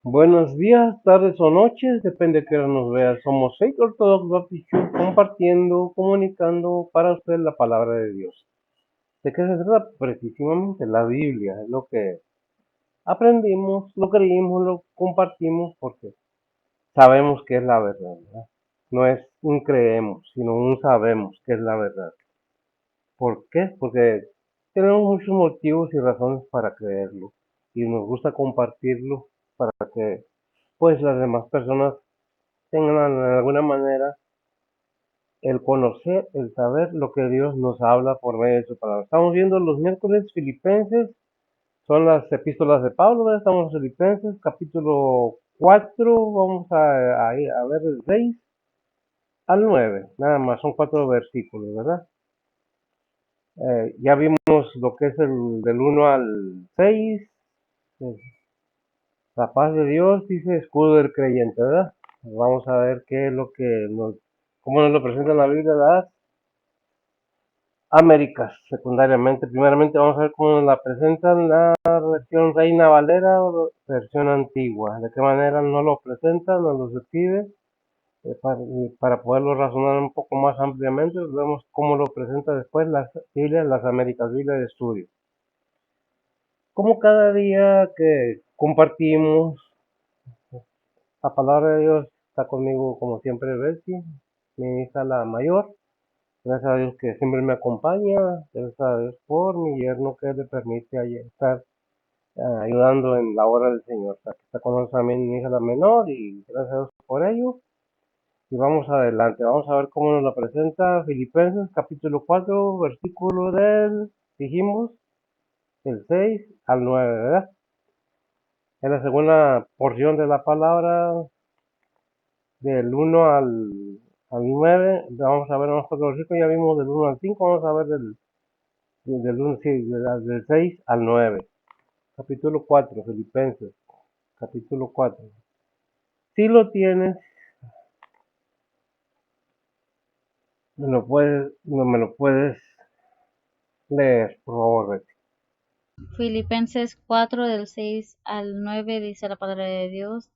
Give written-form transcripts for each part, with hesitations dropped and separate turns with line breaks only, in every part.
Buenos días, tardes o noches, depende de que nos veas. Somos Faith Orthodox Baptist Church, compartiendo, comunicando para usted la palabra de Dios. ¿De qué se trata? Precisamente la Biblia, es lo que aprendimos, lo creímos, lo compartimos porque sabemos que es la verdad, ¿verdad? No es un creemos, sino un sabemos que es la verdad. ¿Por qué? Porque tenemos muchos motivos y razones para creerlo y nos gusta compartirlo para que pues las demás personas tengan de alguna manera el conocer, el saber lo que Dios nos habla por medio de su palabra. Estamos viendo los miércoles Filipenses, son las epístolas de Pablo, ¿verdad? Estamos en Filipenses, capítulo 4, vamos a ver el 6 al 9, nada más, son 4 versículos, ¿verdad? Ya vimos lo que es el del 1 al 6, eh, la paz de Dios, dice escudo del creyente, ¿verdad? Vamos a ver qué es lo que cómo nos lo presenta la Biblia, ¿verdad? Américas, secundariamente. Primeramente vamos a ver cómo nos la presentan la versión Reina Valera o versión antigua. De qué manera nos lo presentan, nos lo describe, para poderlo razonar un poco más ampliamente. Vemos cómo lo presenta después las Biblias, las Américas, Biblia de estudio. Como cada día que compartimos, la palabra de Dios está conmigo como siempre Betsy, mi hija la mayor. Gracias a Dios que siempre me acompaña, gracias a Dios por mi yerno que le permite estar ayudando en la obra del Señor. Aquí está con nosotros también mi hija la menor y gracias a Dios por ello. Y vamos adelante, vamos a ver cómo nos lo presenta Filipenses capítulo 4, versículo dijimos, el 6 al 9, ¿verdad? En la segunda porción de la palabra, del 1 al 9, vamos a ver unos cuatro versículos, ya vimos del 1 al 5, vamos a ver sí, del 6 al 9. Capítulo 4, Filipenses, capítulo 4. Si lo tienes, me lo puedes leer, por favor, Betty.
Filipenses 4 del 6 al 9 dice la palabra de Dios.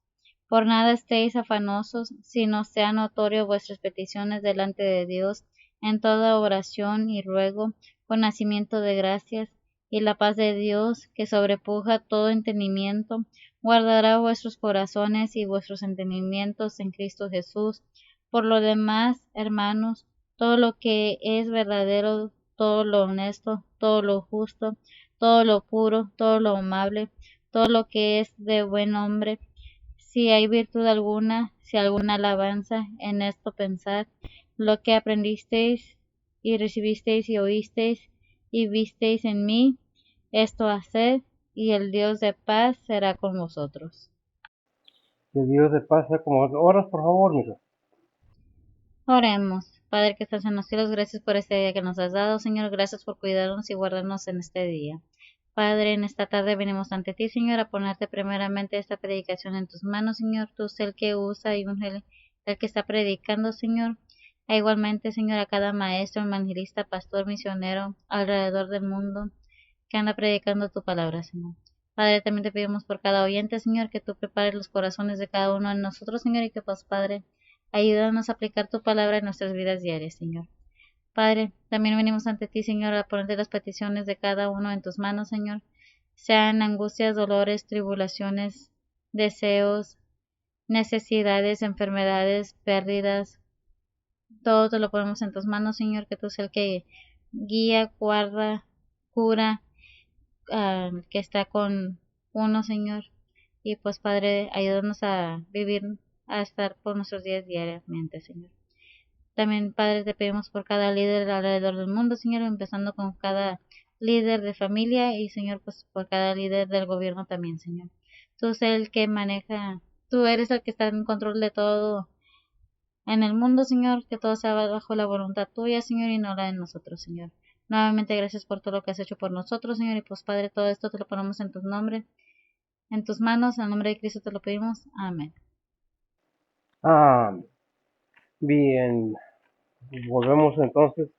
Por nada estéis afanosos, sino sea notorio vuestras peticiones delante de Dios en toda oración y ruego, con nacimiento de gracias, y la paz de Dios, que sobrepuja todo entendimiento, guardará vuestros corazones y vuestros entendimientos en Cristo Jesús. Por lo demás, hermanos, todo lo que es verdadero, todo lo honesto, todo lo justo, todo lo puro, todo lo amable, todo lo que es de buen nombre, si hay virtud alguna, si alguna alabanza, en esto pensad. Lo que aprendisteis y recibisteis y oísteis y visteis en mí, esto haced, y el Dios de paz será con vosotros.
Que Dios de paz sea como oras, por favor, mija.
Oremos. Padre que estás en los cielos, gracias por este día que nos has dado, Señor. Gracias por cuidarnos y guardarnos en este día. Padre, en esta tarde venimos ante ti, Señor, a ponerte primeramente esta predicación en tus manos, Señor. Tú eres el que usa y unge el que está predicando, Señor. E igualmente, Señor, a cada maestro, evangelista, pastor, misionero alrededor del mundo que anda predicando tu palabra, Señor. Padre, también te pedimos por cada oyente, Señor, que tú prepares los corazones de cada uno de nosotros, Señor, y que pues, Padre, ayúdanos a aplicar tu palabra en nuestras vidas diarias, Señor. Padre, también venimos ante ti, Señor, a ponerte las peticiones de cada uno en tus manos, Señor. Sean angustias, dolores, tribulaciones, deseos, necesidades, enfermedades, pérdidas, todo te lo ponemos en tus manos, Señor, que tú seas el que guía, guarda, cura, que está con uno, Señor. Y pues, Padre, ayúdanos a vivir, a estar por nuestros días diariamente, Señor. También, Padre, te pedimos por cada líder alrededor del mundo, Señor, empezando con cada líder de familia y, Señor, pues por cada líder del gobierno también, Señor. Tú eres el que maneja, tú eres el que está en control de todo en el mundo, Señor, que todo sea bajo la voluntad tuya, Señor, y no la de nosotros, Señor. Nuevamente, gracias por todo lo que has hecho por nosotros, Señor, y pues, Padre, todo esto te lo ponemos en tus nombres, en tus manos, en el nombre de Cristo te lo pedimos. Amén.
Ah, bien, volvemos entonces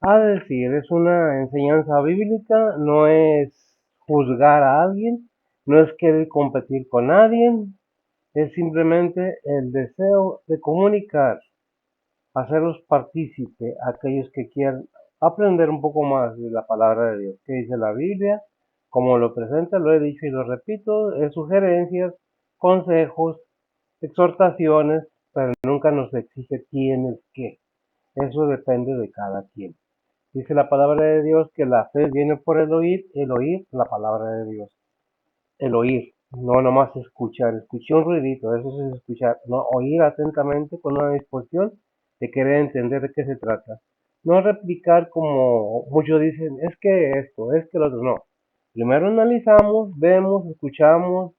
a decir, es una enseñanza bíblica, no es juzgar a alguien, No es querer competir con nadie, es simplemente el deseo de comunicar, hacerlos partícipe a aquellos que quieran aprender un poco más de la palabra de Dios. ¿Qué dice la Biblia? Como lo presenta, lo he dicho y lo repito, es sugerencias, consejos, exhortaciones, pero nunca nos exige tienes que. Eso depende de cada quien. Dice la palabra de Dios que la fe viene por el oír la palabra de Dios. El oír, no nomás escuchar. Escuché un ruidito, eso es escuchar. No, oír atentamente con una disposición de querer entender de qué se trata. No replicar como muchos dicen, es que esto, es que lo otro, no. Primero analizamos, vemos, escuchamos,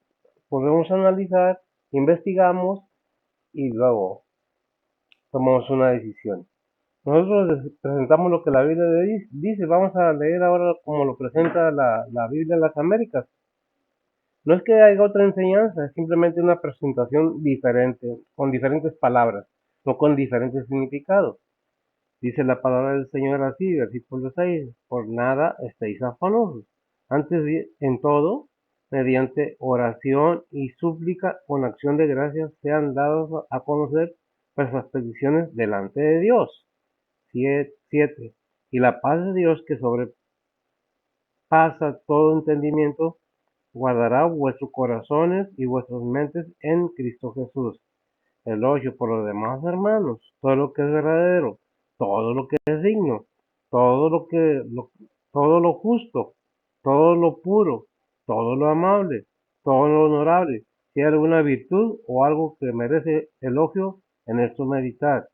podemos analizar, investigamos y luego tomamos una decisión. Nosotros presentamos lo que la Biblia dice. Vamos a leer ahora como lo presenta la Biblia en las Américas. No es que haya otra enseñanza, es simplemente una presentación diferente, con diferentes palabras, no con diferentes significados. Dice la palabra del Señor así, versículo 6, por nada estéis afanosos. Antes en todo, mediante oración y súplica con acción de gracias sean dados a conocer vuestras peticiones delante de Dios. 7. Y la paz de Dios que sobrepasa todo entendimiento, guardará vuestros corazones y vuestras mentes en Cristo Jesús. El 8. Por lo demás, hermanos, todo lo que es verdadero, todo lo que es digno, todo lo justo, todo lo puro, todo lo amable, todo lo honorable, si hay alguna virtud o algo que merece elogio, en esto meditad.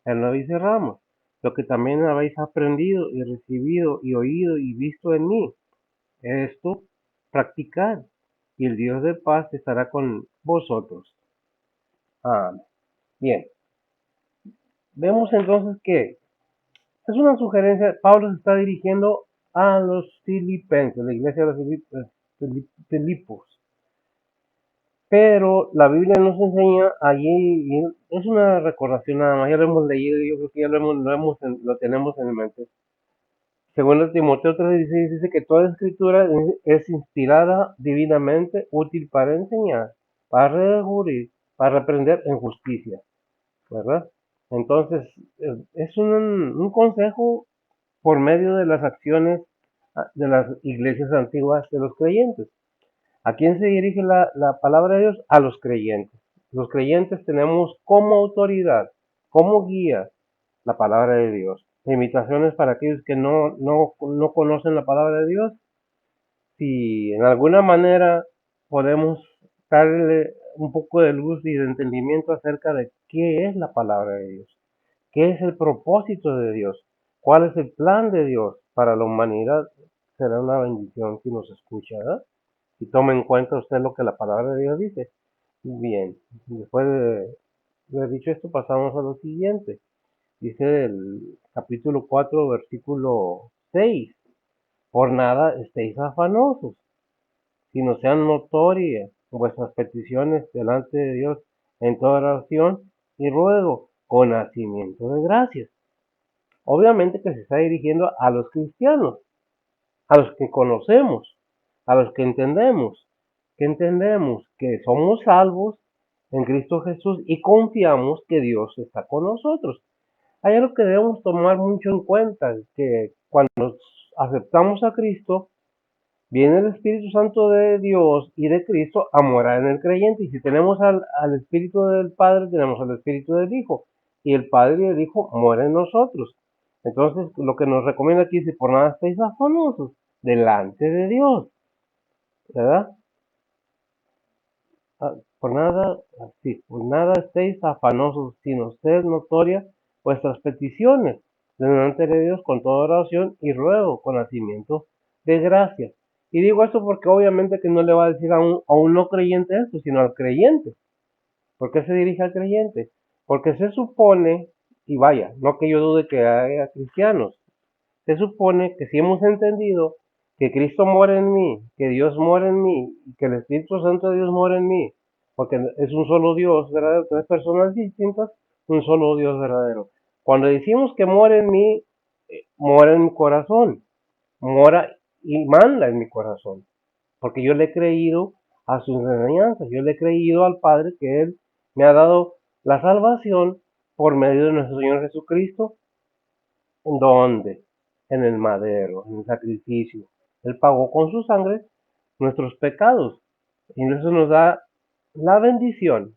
En lo y cerramos. Lo que también habéis aprendido y recibido y oído y visto en mí, esto practicad, y el Dios de paz estará con vosotros. Bien, vemos entonces que es una sugerencia. Pablo se está dirigiendo a los filipenses, la iglesia de los Filipos. Pero la Biblia nos enseña allí, y es una recordación nada más, ya lo hemos leído, yo creo que ya lo tenemos en mente. Segundo Timoteo 3:16 dice que toda escritura es inspirada divinamente, útil para enseñar, para redarguir, para reprender en justicia, ¿verdad? Entonces, es un consejo por medio de las acciones de las iglesias antiguas de los creyentes. ¿A quién se dirige la palabra de Dios? A los creyentes. Los creyentes tenemos como autoridad, como guía, la palabra de Dios. Limitaciones para aquellos que no conocen la palabra de Dios. Si en alguna manera podemos darle un poco de luz y de entendimiento acerca de qué es la palabra de Dios, qué es el propósito de Dios, cuál es el plan de Dios para la humanidad, será una bendición si nos escucha, ¿verdad? Y tome en cuenta usted lo que la palabra de Dios dice. Bien, después de haber dicho esto, pasamos a lo siguiente. Dice el capítulo 4, versículo 6. Por nada estéis afanosos, sino sean notorias vuestras peticiones delante de Dios en toda oración y ruego con hacimiento de gracias. Obviamente que se está dirigiendo a los cristianos, a los que conocemos, a los que entendemos que somos salvos en Cristo Jesús y confiamos que Dios está con nosotros. Hay algo que debemos tomar mucho en cuenta, que cuando aceptamos a Cristo, viene el Espíritu Santo de Dios y de Cristo a morar en el creyente. Y si tenemos al Espíritu del Padre, tenemos al Espíritu del Hijo. Y el Padre y el Hijo mueren en nosotros. Entonces, lo que nos recomienda aquí es: por nada estéis afanosos delante de Dios, ¿verdad? Por nada estéis afanosos, sino sed notoria vuestras peticiones delante de Dios con toda oración y ruego con nacimiento de gracias. Y digo esto porque obviamente que no le va a decir a un no creyente esto, sino al creyente. ¿Por qué se dirige al creyente? Porque se supone, y vaya, no que yo dude que haya cristianos, se supone que si hemos entendido que Cristo mora en mí, que Dios mora en mí, y que el Espíritu Santo de Dios mora en mí, porque es un solo Dios verdadero, tres personas distintas, un solo Dios verdadero. Cuando decimos que mora en mí, mora en mi corazón, mora y manda en mi corazón, porque yo le he creído a sus enseñanzas. Yo le he creído al Padre que Él me ha dado la salvación por medio de nuestro Señor Jesucristo. ¿En dónde? En el madero, en el sacrificio. Él pagó con su sangre nuestros pecados. Y eso nos da la bendición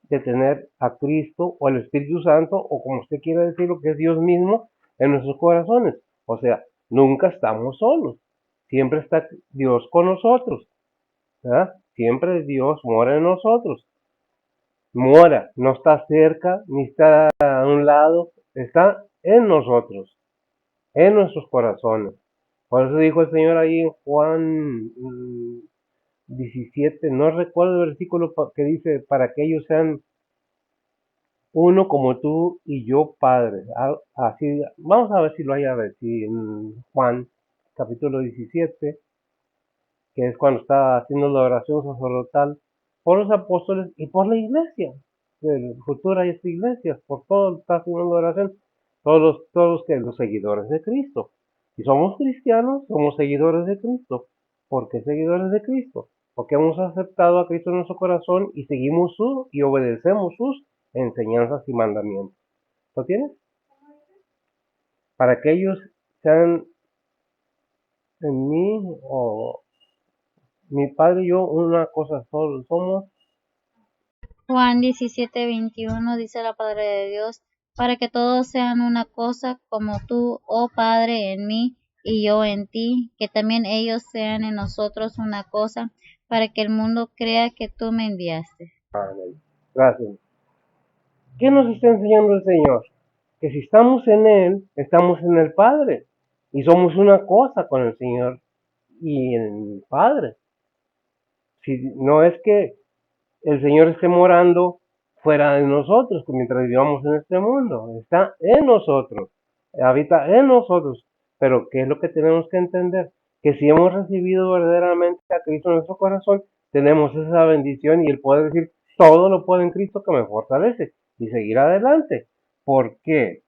de tener a Cristo o el Espíritu Santo, o como usted quiera decirlo, que es Dios mismo, en nuestros corazones. O sea, nunca estamos solos. Siempre está Dios con nosotros. ¿Verdad? Siempre Dios mora en nosotros. Mora, no está cerca, ni está a un lado, está en nosotros, en nuestros corazones. Por eso dijo el Señor ahí en Juan 17, no recuerdo el versículo que dice, para que ellos sean uno como tú y yo, Padre. Así, vamos a ver si lo hay a ver, si en Juan capítulo 17, que es cuando está haciendo la oración sacerdotal por los apóstoles y por la iglesia, futura y esta iglesia, por todo está haciendo la oración, todos los seguidores de Cristo. Si somos cristianos, somos seguidores de Cristo. ¿Por qué seguidores de Cristo? Porque hemos aceptado a Cristo en nuestro corazón y seguimos y obedecemos sus enseñanzas y mandamientos. ¿Lo tienes? Para que ellos sean en mí o mi Padre y yo una cosa solo somos.
Juan 17:21 dice la palabra de Dios, para que todos sean una cosa, como tú, oh Padre, en mí y yo en ti, que también ellos sean en nosotros una cosa, para que el mundo crea que tú me enviaste.
Amén. Gracias. ¿Qué nos está enseñando el Señor? Que si estamos en Él, estamos en el Padre. Y somos una cosa con el Señor y el Padre. Si no es que el Señor esté morando fuera de nosotros, mientras vivamos en este mundo. Está en nosotros, habita en nosotros. Pero ¿qué es lo que tenemos que entender? Que si hemos recibido verdaderamente a Cristo en nuestro corazón, tenemos esa bendición y el poder decir, todo lo puedo en Cristo que me fortalece y seguir adelante. ¿Por qué?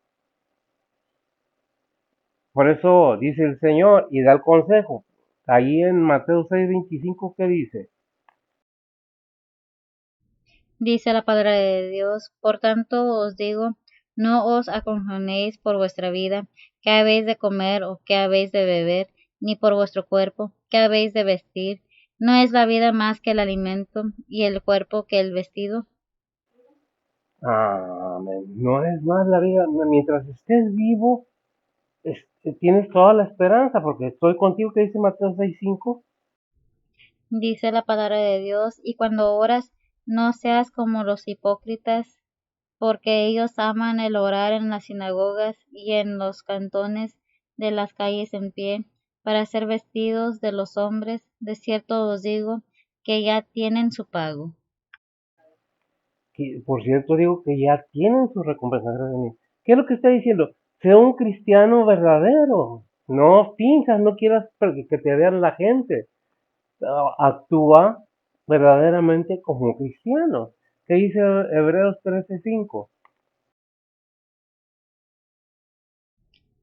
Por eso dice el Señor y da el consejo. Ahí en Mateo 6:25, ¿qué dice?
Dice la palabra de Dios, por tanto os digo, no os acongonéis por vuestra vida, qué habéis de comer o qué habéis de beber, ni por vuestro cuerpo, qué habéis de vestir. ¿No es la vida más que el alimento y el cuerpo que el vestido?
Amén. No es más la vida. Mientras estés vivo, tienes toda la esperanza, porque estoy contigo, que dice Mateo 6:5.
Dice la palabra de Dios, y cuando oras, no seas como los hipócritas, porque ellos aman el orar en las sinagogas y en los cantones de las calles en pie, para ser vestidos de los hombres. De cierto os digo, que ya tienen su pago.
Que, por cierto, digo que ya tienen su recompensa. Gracias a mí. ¿Qué es lo que está diciendo? Sea un cristiano verdadero. No finjas, no quieras que te vean la gente. Actúa verdaderamente como cristiano. ¿Qué dice Hebreos 13:5?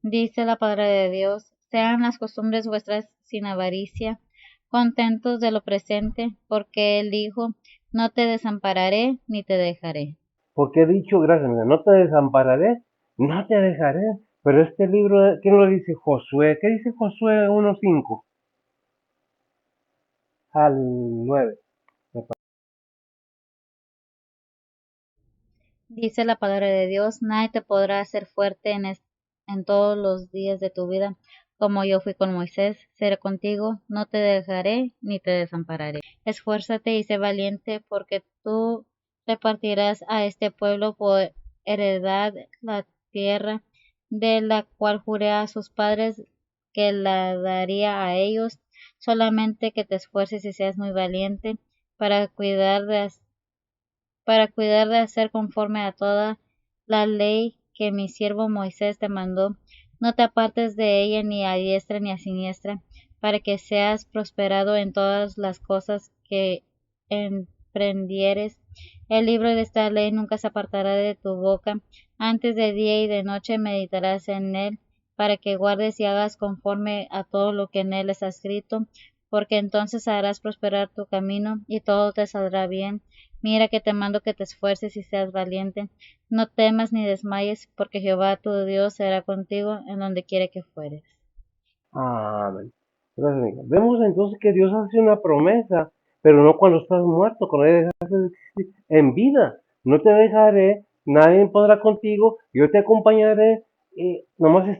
Dice la palabra de Dios, sean las costumbres vuestras sin avaricia, contentos de lo presente, porque Él dijo, no te desampararé ni te dejaré.
Porque he dicho, gracias, no te desampararé, no te dejaré. Pero este libro, ¿quién lo dice? Josué. ¿Qué dice Josué 1:5 al 9?
Dice la palabra de Dios, nadie te podrá hacer fuerte en todos los días de tu vida, como yo fui con Moisés, seré contigo, no te dejaré ni te desampararé. Esfuérzate y sé valiente, porque tú repartirás a este pueblo por heredad la tierra de la cual juré a sus padres que la daría a ellos, solamente que te esfuerces y seas muy valiente para cuidar de hacer conforme a toda la ley que mi siervo Moisés te mandó. No te apartes de ella ni a diestra ni a siniestra, para que seas prosperado en todas las cosas que emprendieres. El libro de esta ley nunca se apartará de tu boca, antes de día y de noche meditarás en él, para que guardes y hagas conforme a todo lo que en él está escrito, porque entonces harás prosperar tu camino y todo te saldrá bien. Mira que te mando que te esfuerces y seas valiente. No temas ni desmayes, porque Jehová tu Dios será contigo en donde quiera que fueres.
Amén. Gracias, amiga. Vemos entonces que Dios hace una promesa, pero no cuando estás muerto, cuando dejas de existir. En vida. No te dejaré, nadie podrá contigo, yo te acompañaré. Nomás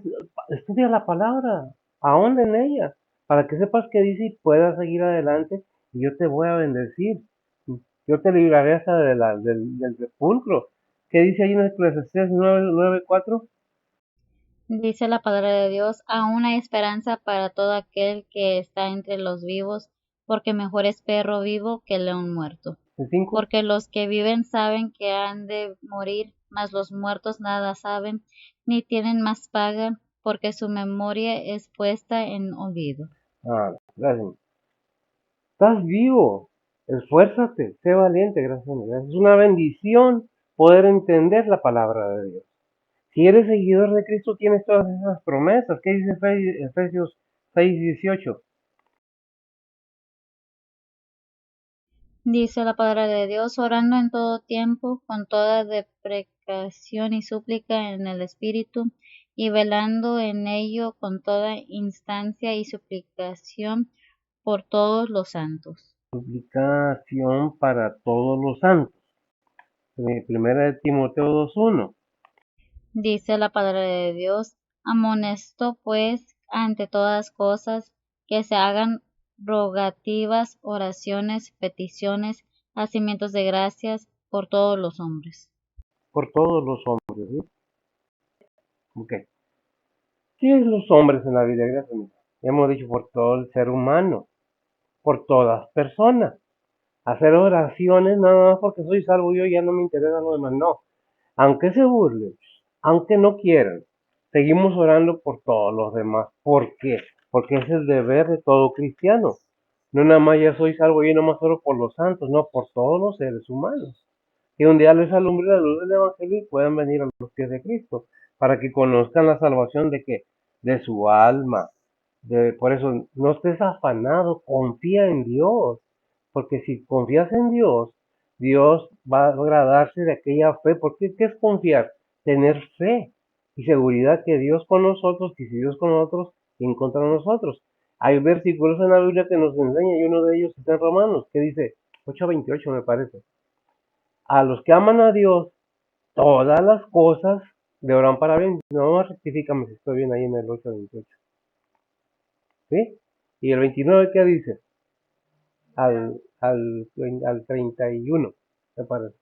estudia la palabra, ahonda en ella, para que sepas qué dice y puedas seguir adelante. Y yo te voy a bendecir. Yo te libraré hasta del sepulcro. ¿Qué dice ahí en Eclesiastés 9:4?
Dice la palabra de Dios, aún hay esperanza para todo aquel que está entre los vivos, porque mejor es perro vivo que león muerto.
El 5.
Porque los que viven saben que han de morir, mas los muertos nada saben, ni tienen más paga, porque su memoria es puesta en olvido.
Gracias. Estás vivo, esfuérzate, sé valiente, gracias a Dios. Es una bendición poder entender la palabra de Dios. Si eres seguidor de Cristo, tienes todas esas promesas. ¿Qué dice Efesios 6:18?
Dice la palabra de Dios, orando en todo tiempo, con toda deprecación y súplica en el Espíritu, y velando en ello con toda instancia y suplicación por todos los santos.
Suplicación para todos los santos. Primera de Timoteo 2:1.
Dice la palabra de Dios, amonesto pues ante todas cosas que se hagan rogativas, oraciones, peticiones, hacimientos de gracias por todos los hombres.
Por todos los hombres, ¿sí? Ok. ¿Qué es los hombres en la Biblia? Gracias a Dios. Hemos dicho por todo el ser humano, por todas personas. Hacer oraciones nada más porque soy salvo yo ya no me interesa lo demás, no. Aunque se burlen, aunque no quieran, seguimos orando por todos los demás. ¿Por qué? Porque es el deber de todo cristiano. No nada más ya soy salvo, yo nomás oro por los santos, no, por todos los seres humanos. Que un día les alumbre la luz del Evangelio y puedan venir a los pies de Cristo, para que conozcan la salvación de qué, de su alma. Por eso no estés afanado, confía en Dios, porque si confías en Dios, Dios va a agradarse de aquella fe, porque ¿qué es confiar? Tener fe y seguridad que Dios con nosotros, y si Dios con nosotros, ¿quién contra nosotros? Hay versículos en la Biblia que nos enseñan, y uno de ellos está en Romanos, que dice, 8:28 me parece, a los que aman a Dios, todas las cosas le oran para bien. No, rectifícame si estoy bien ahí en el 8:28. ¿Sí? Y el 29, ¿qué dice? Al 31, me parece.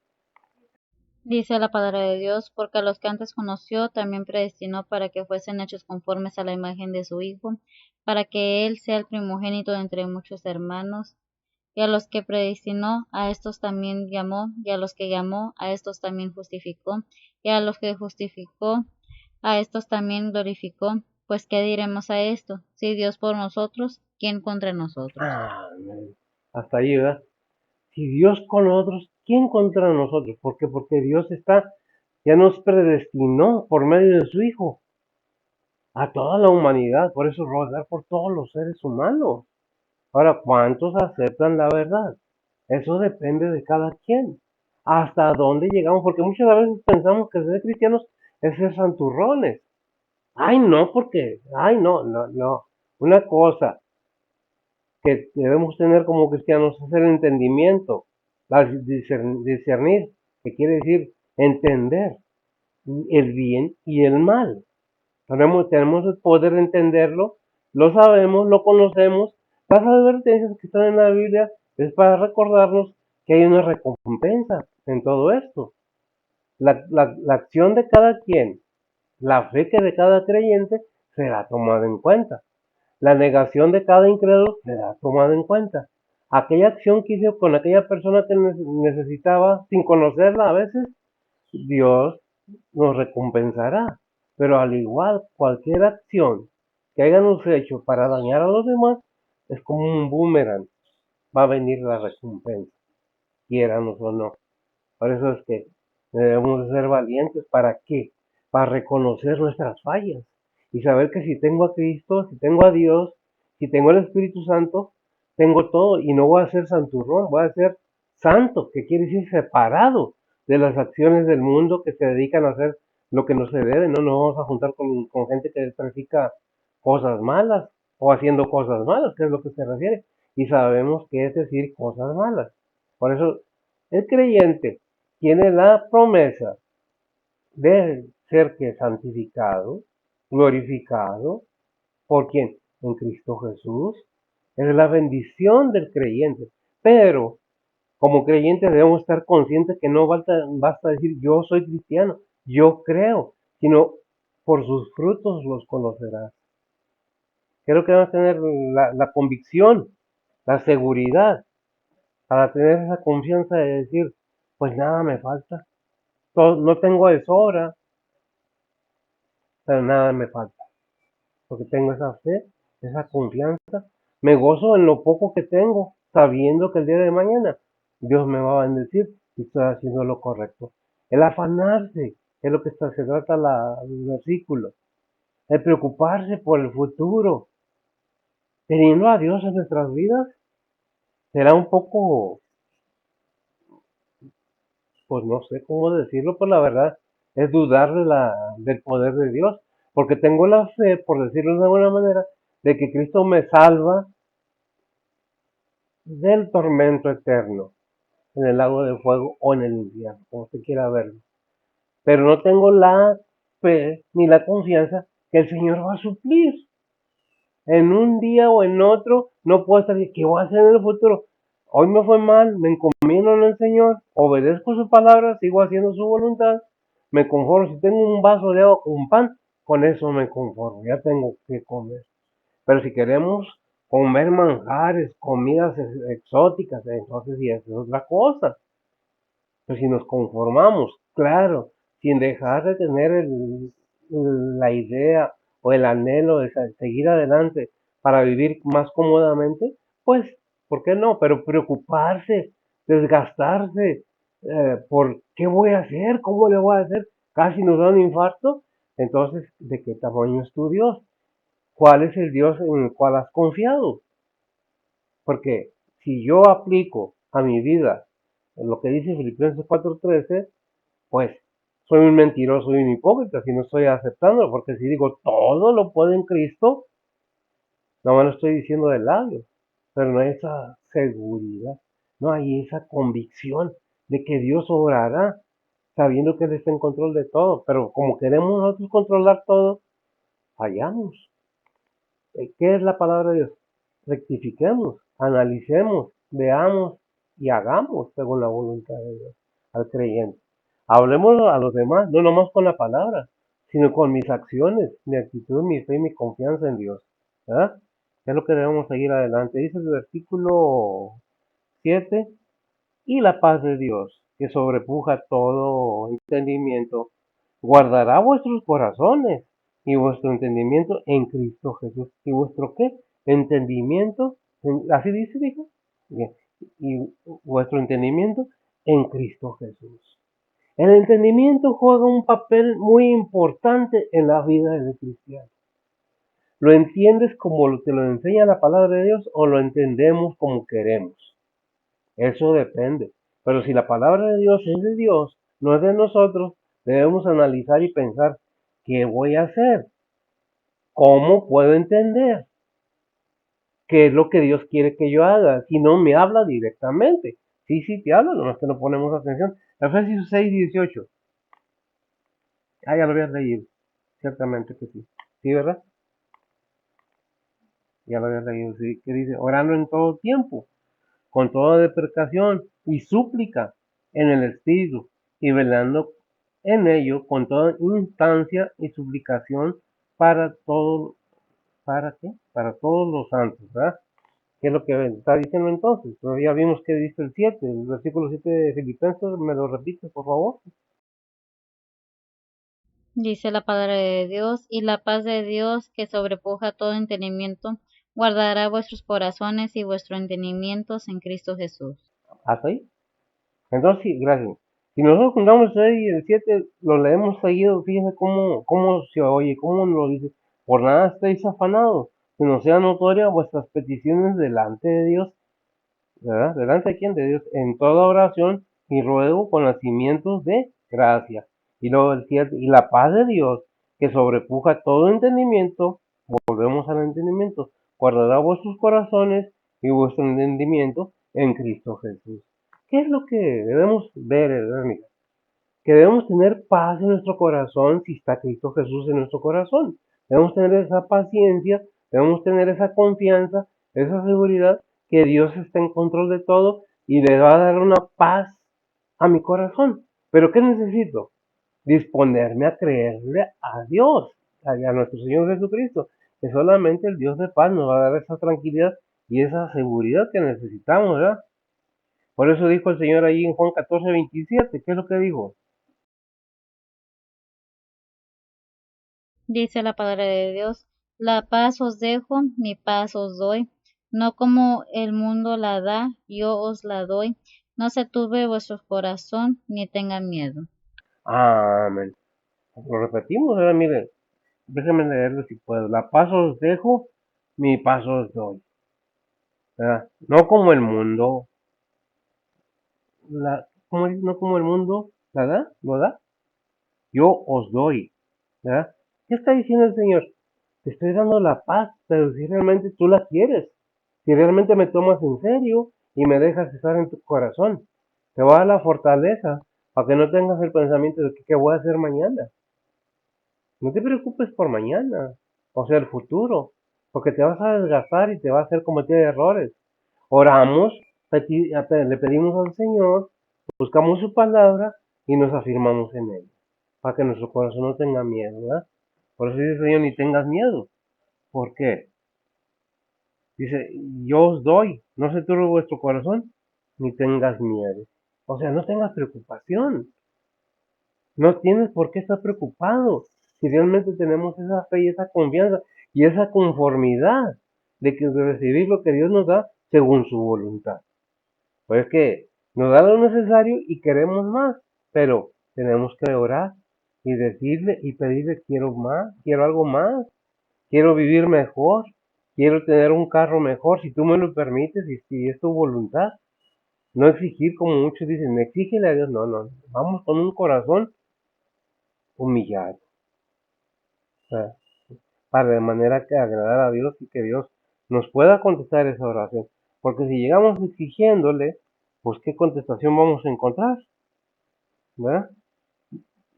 Dice la palabra de Dios, porque a los que antes conoció también predestinó para que fuesen hechos conformes a la imagen de su Hijo, para que Él sea el primogénito entre muchos hermanos. Y a los que predestinó, a estos también llamó, y a los que llamó, a estos también justificó, y a los que justificó, a estos también glorificó. Pues ¿qué diremos a esto? Si Dios por nosotros, ¿quién contra nosotros?
Amén. Hasta ahí, ¿verdad? Si Dios con nosotros, ¿quién contra nosotros? ¿Por qué? Porque Dios ya nos predestinó por medio de su Hijo a toda la humanidad. Por eso rogar por todos los seres humanos. Ahora, ¿cuántos aceptan la verdad? Eso depende de cada quien. ¿Hasta dónde llegamos? Porque muchas veces pensamos que ser cristianos es ser santurrones. Ay, no, porque, ay, no, no, no. Una cosa que debemos tener como cristianos es el entendimiento, discernir, que quiere decir entender el bien y el mal. Tenemos el poder de entenderlo, lo sabemos, lo conocemos. Las advertencias que están en la Biblia es para recordarnos que hay una recompensa en todo esto. La acción de cada quien, la fe que de cada creyente será tomada en cuenta. La negación de cada incrédulo será tomada en cuenta. Aquella acción que hizo con aquella persona que necesitaba, sin conocerla a veces, Dios nos recompensará. Pero al igual, cualquier acción que hayamos hecho para dañar a los demás es como un boomerang. Va a venir la recompensa, quiéramos o no. Por eso es que debemos ser valientes. ¿Para qué? Para reconocer nuestras fallas y saber que si tengo a Cristo, si tengo a Dios, si tengo el Espíritu Santo, tengo todo y no voy a ser santurrón, voy a ser santo, que quiere decir separado de las acciones del mundo que se dedican a hacer lo que no se debe. No nos vamos a juntar con gente que practica cosas malas o haciendo cosas malas, que es lo que se refiere. Y sabemos que es decir cosas malas. Por eso el creyente tiene la promesa de ser que santificado, glorificado, ¿por quién? En Cristo Jesús. Es la bendición del creyente. Pero como creyentes debemos estar conscientes que no basta decir yo soy cristiano, yo creo, sino por sus frutos los conocerás. Creo que debemos tener la convicción, la seguridad, para tener esa confianza de decir, pues nada me falta, no tengo de sobra, pero nada me falta, porque tengo esa fe, esa confianza, me gozo en lo poco que tengo, sabiendo que el día de mañana Dios me va a bendecir y estoy haciendo lo correcto. El afanarse, es lo que se trata el versículo, el preocuparse por el futuro, teniendo a Dios en nuestras vidas, será un poco, pues no sé cómo decirlo, pero la verdad es dudar del poder de Dios, porque tengo la fe, por decirlo de una buena manera, de que Cristo me salva del tormento eterno, en el lago de fuego o en el infierno, como usted quiera verlo. Pero no tengo la fe ni la confianza que el Señor va a suplir. En un día o en otro, no puedo estar diciendo, ¿qué voy a hacer en el futuro? Hoy me fue mal, me encomiendo en el Señor, obedezco su palabra, sigo haciendo su voluntad, me conformo. Si tengo un vaso de agua con un pan, con eso me conformo, ya tengo que comer. Pero si queremos comer manjares, comidas exóticas, entonces sí, eso es otra cosa. Pero si nos conformamos, claro, sin dejar de tener la idea o el anhelo de seguir adelante para vivir más cómodamente, pues, ¿por qué no? Pero preocuparse, desgastarse por qué voy a hacer, cómo le voy a hacer, casi nos da un infarto. Entonces, ¿de qué tamaño es tu Dios? ¿Cuál es el Dios en el cual has confiado? Porque si yo aplico a mi vida lo que dice Filipenses 4:13, pues soy un mentiroso y un hipócrita si no estoy aceptándolo, porque si digo todo lo puedo en Cristo, no me lo estoy diciendo de labios, pero no hay esa seguridad, no hay esa convicción de que Dios obrará, sabiendo que Él está en control de todo, pero como queremos nosotros controlar todo, fallamos. ¿Qué es la palabra de Dios? Rectifiquemos, analicemos, veamos y hagamos según la voluntad de Dios al creyente. Hablemos a los demás, no nomás con la palabra, sino con mis acciones, mi actitud, mi fe y mi confianza en Dios. ¿Verdad? Es lo que debemos seguir adelante. Dice el versículo 7, y la paz de Dios, que sobrepuja todo entendimiento, guardará vuestros corazones y vuestro entendimiento en Cristo Jesús. ¿Y vuestro qué? Entendimiento, así dijo. Bien. Y vuestro entendimiento en Cristo Jesús. El entendimiento juega un papel muy importante en la vida del cristiano. ¿Lo entiendes como te lo enseña la palabra de Dios o lo entendemos como queremos? Eso depende. Pero si la palabra de Dios es de Dios, no es de nosotros, debemos analizar y pensar, ¿qué voy a hacer? ¿Cómo puedo entender? ¿Qué es lo que Dios quiere que yo haga? Si no me habla directamente. Sí, sí te habla, nomás que no ponemos atención. Efesios 6:18. Ah, ya lo habías leído. Ciertamente que sí. ¿Sí, verdad? Ya lo habías leído, sí. Que dice, orando en todo tiempo, con toda deprecación y súplica en el Espíritu, y velando en ello con toda instancia y suplicación para todo, ¿para qué? Para todos los santos, ¿verdad? ¿Qué es lo que está diciendo entonces? Pero ya vimos que dice el 7, el versículo 7 de Filipenses, ¿me lo repite, por favor?
Dice la palabra de Dios, y la paz de Dios, que sobrepuja todo entendimiento, guardará vuestros corazones y vuestros entendimientos en Cristo Jesús.
¿Hasta ahí? Entonces, sí, gracias. Si nosotros juntamos el 6 y el 7, lo leemos seguido, fíjense cómo se oye, cómo lo dice. Por nada estáis afanados, que nos sean notorias vuestras peticiones delante de Dios, ¿verdad? ¿Delante de quién? De Dios, en toda oración y ruego con nacimientos de gracia. Y luego el 7, y la paz de Dios, que sobrepuja todo entendimiento, volvemos al entendimiento, guardará vuestros corazones y vuestro entendimiento en Cristo Jesús. ¿Qué es lo que debemos ver, amiga? Que debemos tener paz en nuestro corazón si está Cristo Jesús en nuestro corazón. Debemos tener esa paciencia, debemos tener esa confianza, esa seguridad que Dios está en control de todo y le va a dar una paz a mi corazón. Pero ¿qué necesito? Disponerme a creerle a Dios, a nuestro Señor Jesucristo, que solamente el Dios de paz nos va a dar esa tranquilidad y esa seguridad que necesitamos, ¿verdad? Por eso dijo el Señor ahí en Juan 14:27, ¿qué es lo que dijo?
Dice la palabra de Dios, la paz os dejo, mi paz os doy, no como el mundo la da, yo os la doy. No se turbe vuestro corazón, ni tenga miedo.
Amén. Lo repetimos, ¿verdad? Miren, déjenme leerlo si puedo. La paz os dejo, mi paz os doy, ¿verdad? No como el mundo, ¿cómo dice? No como el mundo la da, lo da. Yo os doy, ¿verdad? ¿Qué está diciendo el Señor? Te estoy dando la paz, pero si realmente tú la quieres, si realmente me tomas en serio y me dejas estar en tu corazón, te va a dar la fortaleza para que no tengas el pensamiento de que qué voy a hacer mañana. No te preocupes por mañana, o sea, el futuro, porque te vas a desgastar y te va a hacer cometer errores. Oramos, le pedimos al Señor, buscamos su palabra y nos afirmamos en ella, para que nuestro corazón no tenga miedo, ¿verdad? Por eso dice el Señor, ni tengas miedo. ¿Por qué? Dice, yo os doy, no se turbe vuestro corazón, ni tengas miedo. O sea, no tengas preocupación. No tienes por qué estar preocupado. Si realmente tenemos esa fe y esa confianza y esa conformidad de que recibir lo que Dios nos da según su voluntad. Pues es que nos da lo necesario y queremos más, pero tenemos que orar y decirle y pedirle quiero más, quiero algo más, quiero vivir mejor, quiero tener un carro mejor, si tú me lo permites y si es tu voluntad. No exigir como muchos dicen, exígele a Dios, no, no, vamos con un corazón humillado, o sea, para de manera que agradar a Dios y que Dios nos pueda contestar esa oración. Porque si llegamos exigiéndole, pues qué contestación vamos a encontrar, ¿verdad?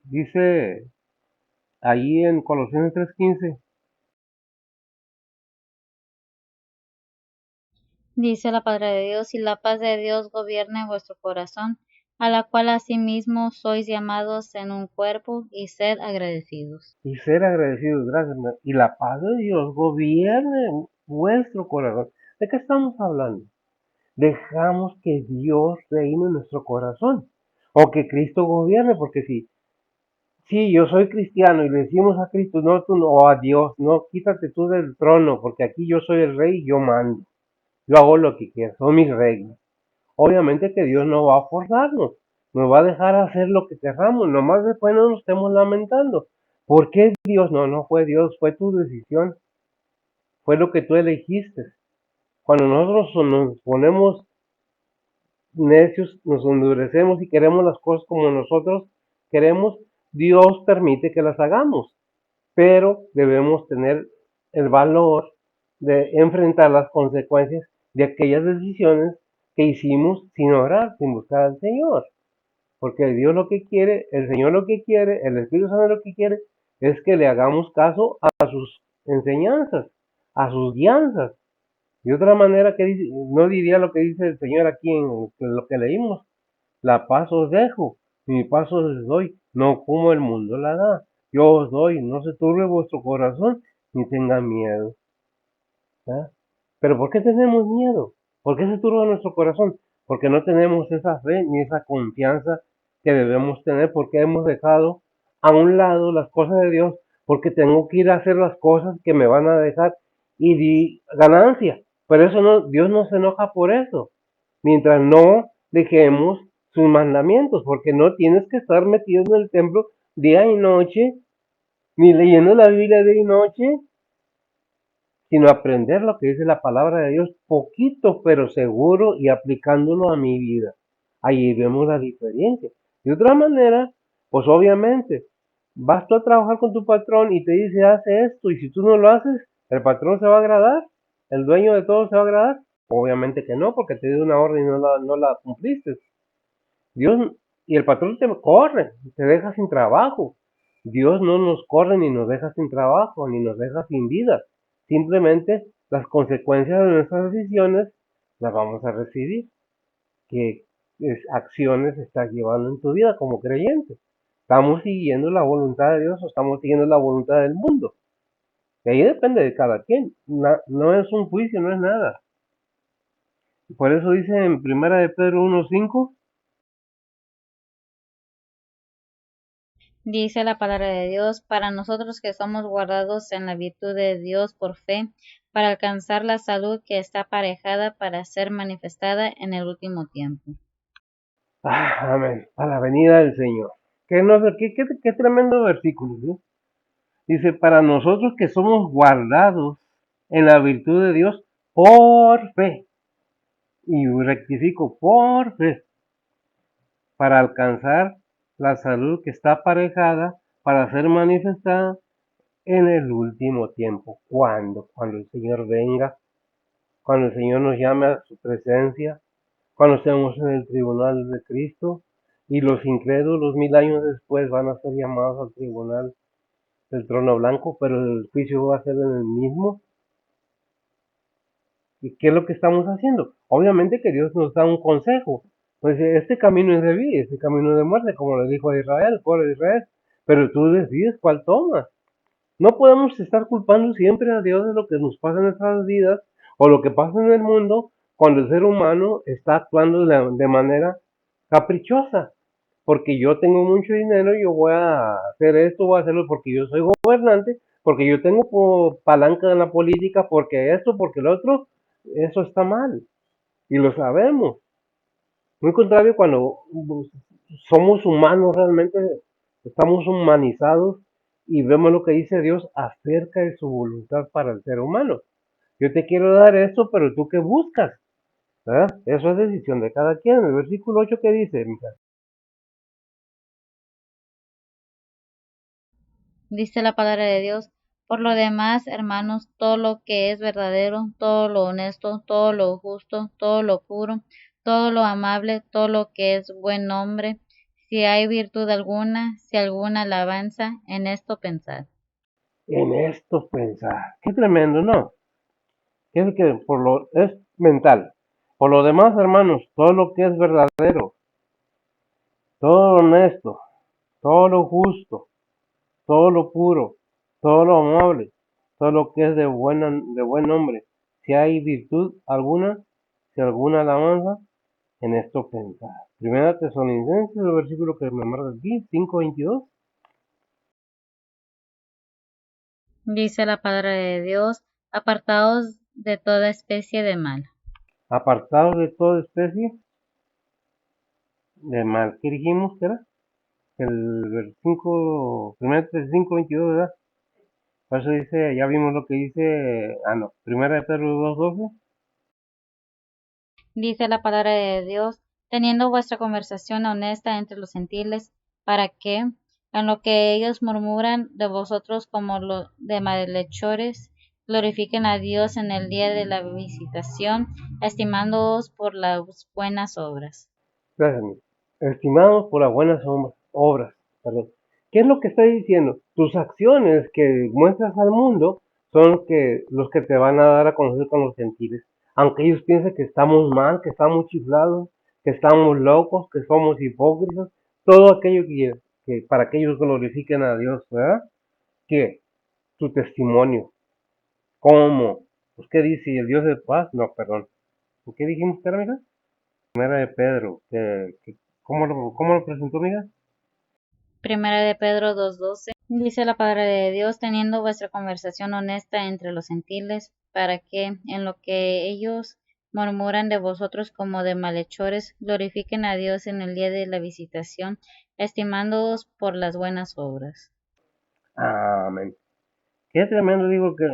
Dice ahí en Colosenses 3:15,
Dice la palabra de Dios, y la paz de Dios gobierne en vuestro corazón, a la cual asimismo sois llamados en un cuerpo, y sed agradecidos.
y ser agradecidos, gracias, y la paz de Dios gobierne vuestro corazón. ¿De qué estamos hablando? Dejamos que Dios reine en nuestro corazón, o que Cristo gobierne, porque si yo soy cristiano y le decimos a Cristo, no tú no, o a Dios, no, quítate tú del trono, porque aquí yo soy el rey y yo mando, yo hago lo que quiero, son mis reglas. Obviamente que Dios no va a forzarnos, nos va a dejar hacer lo que queramos, nomás después no nos estemos lamentando. ¿Por qué Dios? No, no fue Dios, fue tu decisión, fue lo que tú elegiste. Cuando nosotros nos ponemos necios, nos endurecemos y queremos las cosas como nosotros queremos, Dios permite que las hagamos, pero debemos tener el valor de enfrentar las consecuencias de aquellas decisiones que hicimos sin orar, sin buscar al Señor. Porque Dios lo que quiere, el Señor lo que quiere, el Espíritu Santo lo que quiere es que le hagamos caso a sus enseñanzas, a sus guianzas. De otra manera, que no diría lo que dice el Señor aquí en lo que leímos. La paz os dejo, mi paz os doy, no como el mundo la da. Yo os doy, no se turbe vuestro corazón, ni tenga miedo. ¿Ah? Pero ¿por qué tenemos miedo? ¿Por qué se turba nuestro corazón? Porque no tenemos esa fe ni esa confianza que debemos tener, porque hemos dejado a un lado las cosas de Dios, porque tengo que ir a hacer las cosas que me van a dejar y di ganancia. Pero eso no, Dios no se enoja por eso, mientras no dejemos sus mandamientos, porque no tienes que estar metido en el templo día y noche, ni leyendo la Biblia día y noche, sino aprender lo que dice la palabra de Dios, poquito pero seguro y aplicándolo a mi vida. Ahí vemos la diferencia. De otra manera, pues obviamente, vas tú a trabajar con tu patrón y te dice, hace esto, y si tú no lo haces, el patrón se va a agradar, el dueño de todo se va a agradar. Obviamente que no, porque te dio una orden y no la cumpliste. Dios y el patrón te corre, te deja sin trabajo. Dios no nos corre ni nos deja sin trabajo, ni nos deja sin vida. Simplemente las consecuencias de nuestras decisiones las vamos a recibir. ¿Qué acciones estás llevando en tu vida como creyente? ¿Estamos siguiendo la voluntad de Dios o estamos siguiendo la voluntad del mundo? Y ahí depende de cada quien. No es un juicio, no es nada. Por eso dice en Primera de Pedro 1:5.
Dice la palabra de Dios, para nosotros que somos guardados en la virtud de Dios por fe, para alcanzar la salud que está aparejada para ser manifestada en el último tiempo.
Amén. A la venida del Señor. Qué tremendo versículo, ¿sí? Dice, para nosotros que somos guardados en la virtud de Dios por fe. Y rectifico, por fe. Para alcanzar la salud que está aparejada para ser manifestada en el último tiempo. ¿Cuándo? Cuando el Señor venga, cuando el Señor nos llame a su presencia, cuando estemos en el tribunal de Cristo y los incrédulos 1000 años después van a ser llamados al tribunal del trono blanco, pero el juicio va a ser en el mismo. ¿Y qué es lo que estamos haciendo? Obviamente que Dios nos da un consejo. Pues este camino es de vida, este camino es de muerte, como le dijo a Israel, pueblo de Israel. Pero tú decides cuál tomas. No podemos estar culpando siempre a Dios de lo que nos pasa en nuestras vidas o lo que pasa en el mundo cuando el ser humano está actuando de manera caprichosa. Porque yo tengo mucho dinero, yo voy a hacer esto, voy a hacerlo porque yo soy gobernante, porque yo tengo palanca en la política, porque esto, porque lo otro, eso está mal. Y lo sabemos. Muy contrario cuando somos humanos realmente, estamos humanizados y vemos lo que dice Dios acerca de su voluntad para el ser humano. Yo te quiero dar esto, pero tú qué buscas, ¿verdad? Eso es decisión de cada quien. El versículo 8 que dice, mija.
Dice la palabra de Dios, por lo demás, hermanos, todo lo que es verdadero, todo lo honesto, todo lo justo, todo lo puro, todo lo amable, todo lo que es buen nombre, si hay virtud alguna, si alguna alabanza, en esto pensad.
En esto pensar. Qué tremendo, ¿no? Es que es mental. Por lo demás, hermanos, todo lo que es verdadero, todo lo honesto, todo lo justo, todo lo puro, todo lo amable, todo lo que es de buen nombre, si hay virtud alguna, si alguna alabanza, en esto pensar. Primera Tesalonicenses, el versículo que me marca aquí, 5:22.
Dice la palabra de Dios, apartaos de toda especie de mal.
Apartados de toda especie de mal. ¿Qué dijimos que era? El versículo, primera Tesalonicenses 5:22, ¿verdad? Por eso dice, ya vimos lo que dice, no, primera de Pedro 2:12.
Dice la palabra de Dios, teniendo vuestra conversación honesta entre los gentiles, para que, en lo que ellos murmuran de vosotros como de malhechores, glorifiquen a Dios en el día de la visitación, estimándoos por las buenas obras.
Gracias, amigo. Estimados por las buenas obras. Perdón. ¿Qué es lo que está diciendo? Tus acciones que muestras al mundo son los que te van a dar a conocer con los gentiles. Aunque ellos piensen que estamos mal, que estamos chiflados, que estamos locos, que somos hipócritas, todo aquello que para que ellos glorifiquen a Dios, ¿verdad? ¿Qué? Tu testimonio. ¿Cómo? Pues, ¿qué dice el Dios de paz? No, perdón. ¿Qué dijimos, Carmen? Primera de Pedro, ¿cómo lo presentó, amiga?
Primera de Pedro 2:12. Dice la palabra de Dios, teniendo vuestra conversación honesta entre los gentiles, para que, en lo que ellos murmuran de vosotros como de malhechores, glorifiquen a Dios en el día de la visitación, estimándoos por las buenas obras.
Amén. Qué tremendo, digo, que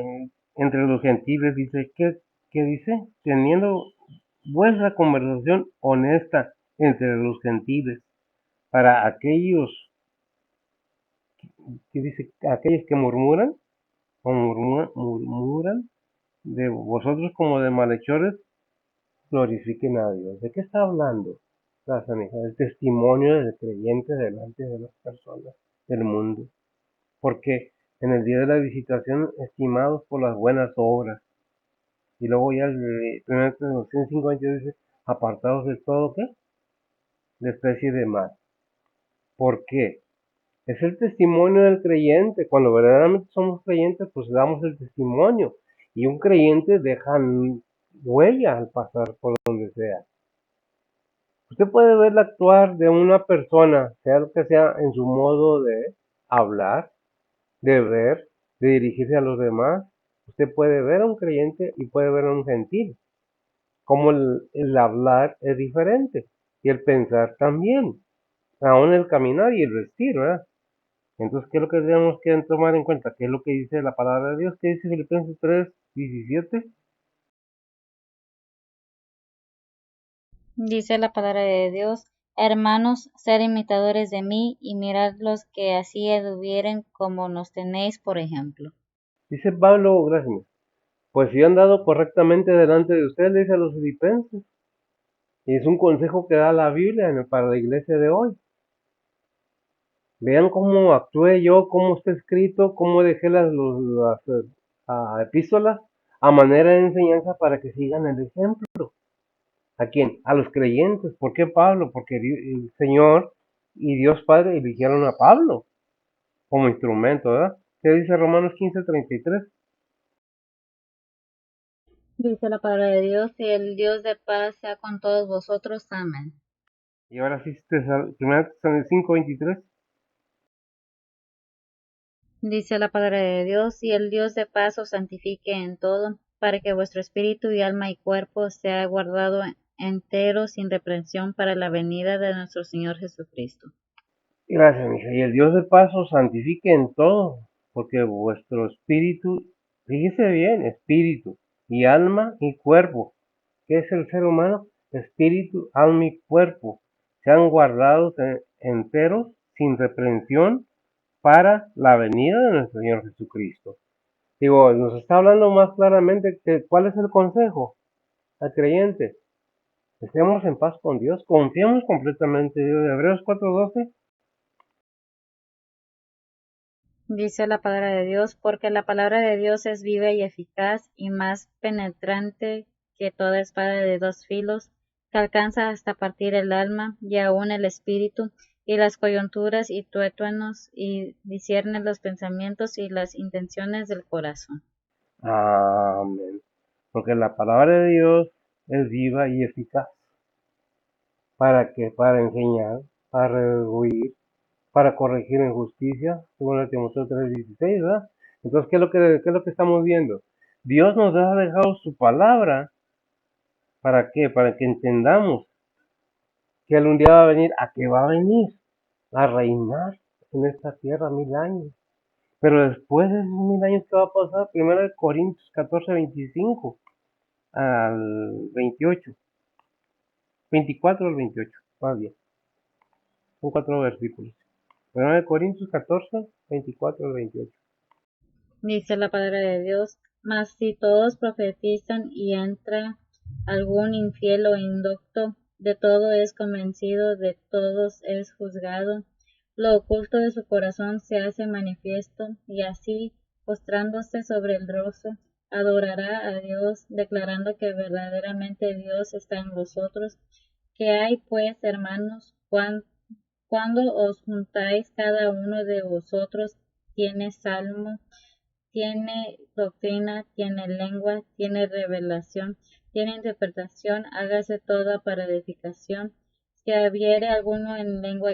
entre los gentiles, dice, ¿qué dice? Teniendo vuestra conversación honesta entre los gentiles, para aquellos, ¿qué dice? Aquellos que murmuran, o murmuran de vosotros como de malhechores, glorifiquen a Dios. ¿De qué está hablando? El testimonio del creyente delante de las personas del mundo. Porque en el día de la visitación, estimados por las buenas obras. Y luego ya el 1 Tesalonicenses 5:22 dice, apartados de todo, ¿qué? De especie de mal. ¿Por qué? Es el testimonio del creyente. Cuando verdaderamente somos creyentes, pues damos el testimonio. Y un creyente deja huella al pasar por donde sea. Usted puede ver el actuar de una persona, sea lo que sea, en su modo de hablar, de ver, de dirigirse a los demás. Usted puede ver a un creyente y puede ver a un gentil. Como el hablar es diferente y el pensar también, aún el caminar y el vestir, ¿verdad? Entonces, ¿qué es lo que tenemos que tomar en cuenta? ¿Qué es lo que dice la palabra de Dios? ¿Qué dice Filipenses 3:17?
Dice la palabra de Dios, hermanos, sed imitadores de mí y mirad los que así anduvieren como nos tenéis por ejemplo.
Dice Pablo, gracias. Pues si han dado correctamente delante de ustedes, le dice a los filipenses. Y es un consejo que da la Biblia para la iglesia de hoy. Vean cómo actué yo, cómo está escrito, cómo dejé las epístolas a manera de enseñanza para que sigan el ejemplo. ¿A quién? A los creyentes. ¿Por qué Pablo? Porque el Señor y Dios Padre eligieron a Pablo como instrumento, ¿verdad? ¿Qué dice Romanos 15:33?
Dice la palabra de Dios, y el Dios de paz sea con todos vosotros. Amén.
Y ahora sí, 1 5:23.
Dice la palabra de Dios, y el Dios de paz os santifique en todo, para que vuestro espíritu y alma y cuerpo sea guardado entero sin reprensión para la venida de nuestro Señor Jesucristo.
Gracias, mija. Y el Dios de paz os santifique en todo, porque vuestro espíritu, fíjese bien, espíritu y alma y cuerpo. ¿Qué es el ser humano? Espíritu, alma y cuerpo. Sean guardados enteros, sin reprensión, para la venida de nuestro Señor Jesucristo. Digo, nos está hablando más claramente que cuál es el consejo al creyente. Estemos en paz con Dios, confiemos completamente en Dios. Hebreos 4:12.
Dice la palabra de Dios, porque la palabra de Dios es viva y eficaz y más penetrante que toda espada de dos filos, que alcanza hasta partir el alma y aun el espíritu y las coyunturas y tuétanos y discierne los pensamientos y las intenciones del corazón.
Amén. Porque la palabra de Dios es viva y eficaz. ¿Para qué? Para enseñar, para redarguir, para corregir en justicia, según el Timoteo 3:16, ¿verdad? Entonces, ¿qué es lo que estamos viendo? Dios nos ha dejado su palabra. ¿Para qué? Para que entendamos que Él un día va a venir. ¿A qué va a venir? A reinar en esta tierra 1000 años. Pero después de esos 1000 años, ¿qué va a pasar? Primero de Corintios 14:25 al 28. 24 al 28, más bien. Son 4 versículos. 1 Corintios 14, 24 al 28.
Dice la palabra de Dios, mas si todos profetizan y entra algún infiel o indocto, de todo es convencido, de todos es juzgado, lo oculto de su corazón se hace manifiesto, y así, postrándose sobre el rostro, adorará a Dios, declarando que verdaderamente Dios está en vosotros. ¿Qué hay pues, hermanos, cuando os juntáis, cada uno de vosotros tiene salmo, tiene doctrina, tiene lengua, tiene revelación, tiene interpretación, hágase toda para edificación? Si hablare alguno en lengua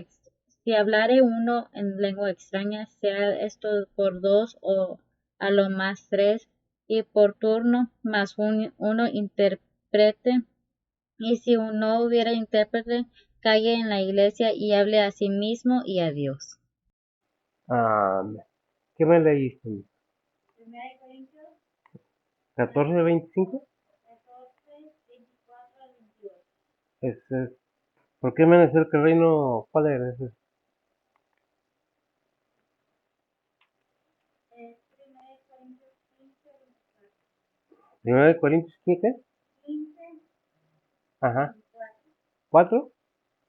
si hablare uno en lengua extraña, sea esto por dos o a lo más tres, y por turno, más uno interprete. Y si no hubiera intérprete, calle en la iglesia y hable a sí mismo y a Dios.
Amén. ¿Qué me leíste? 14 al 25. ¿Por qué menester que el reino? ¿Cuál era ese? 1 Corintios 15. Ajá. 4.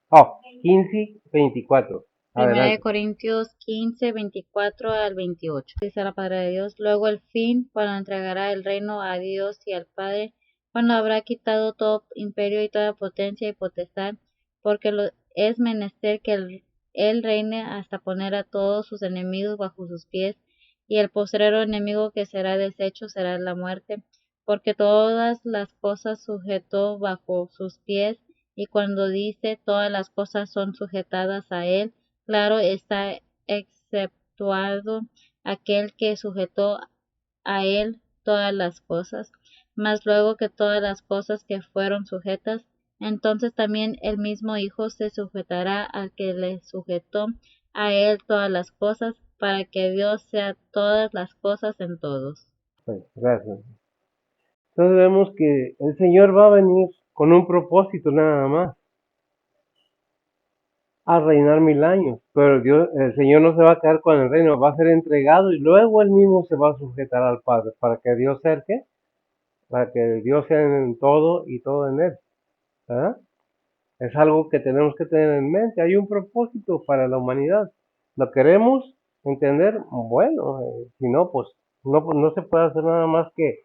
Oh, 15, 24.
Primera de
Adelante.
Corintios 15, 24 al 28. Dice la palabra de Dios. Luego el fin, cuando entregará el reino a Dios y al Padre, cuando habrá quitado todo imperio y toda potencia y potestad, porque es menester que él reine hasta poner a todos sus enemigos bajo sus pies, y el postrero enemigo que será deshecho será la muerte, porque todas las cosas sujetó bajo sus pies, y cuando dice todas las cosas son sujetadas a él, claro está, exceptuado aquel que sujetó a él todas las cosas, mas luego que todas las cosas que fueron sujetas, entonces también el mismo Hijo se sujetará al que le sujetó a él todas las cosas, para que Dios sea todas las cosas en todos.
Sí, gracias. Entonces vemos que el Señor va a venir con un propósito nada más, a reinar 1000 años. Pero el Señor no se va a quedar con el reino, va a ser entregado y luego él mismo se va a sujetar al Padre para que Dios sea el qué, para que Dios sea en todo y todo en él. ¿Verdad? Es algo que tenemos que tener en mente. Hay un propósito para la humanidad. ¿Lo queremos entender? Bueno, si no, pues no se puede hacer nada más que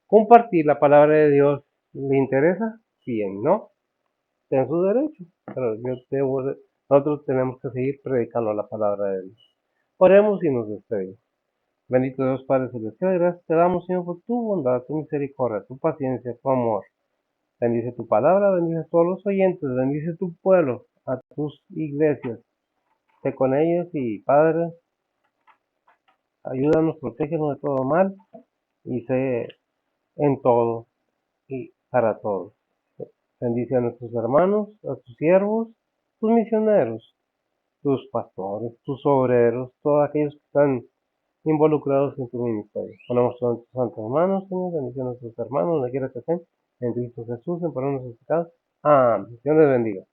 compartir la palabra de Dios. ¿Le interesa? Bien, ¿no? En su derecho. Pero nosotros tenemos que seguir predicando la palabra de Dios. Oremos y nos despedimos. Bendito Dios Padre Celestial, gracias te damos, Señor, por tu bondad, tu misericordia, tu paciencia, tu amor. Bendice tu palabra, bendice a todos los oyentes, bendice tu pueblo, a tus iglesias. Sé con ellos y, Padre, ayúdanos, protégenos de todo mal y sé en todo y para todos. Bendice a nuestros hermanos, a tus siervos, tus misioneros, tus pastores, tus obreros, todos aquellos que están involucrados en tu ministerio. Ponemos todos tus santas manos, Señor, bendice a nuestros hermanos, donde quiera que estén, en Cristo Jesús, en perdón de nuestros pecados. Amén. Dios les bendiga.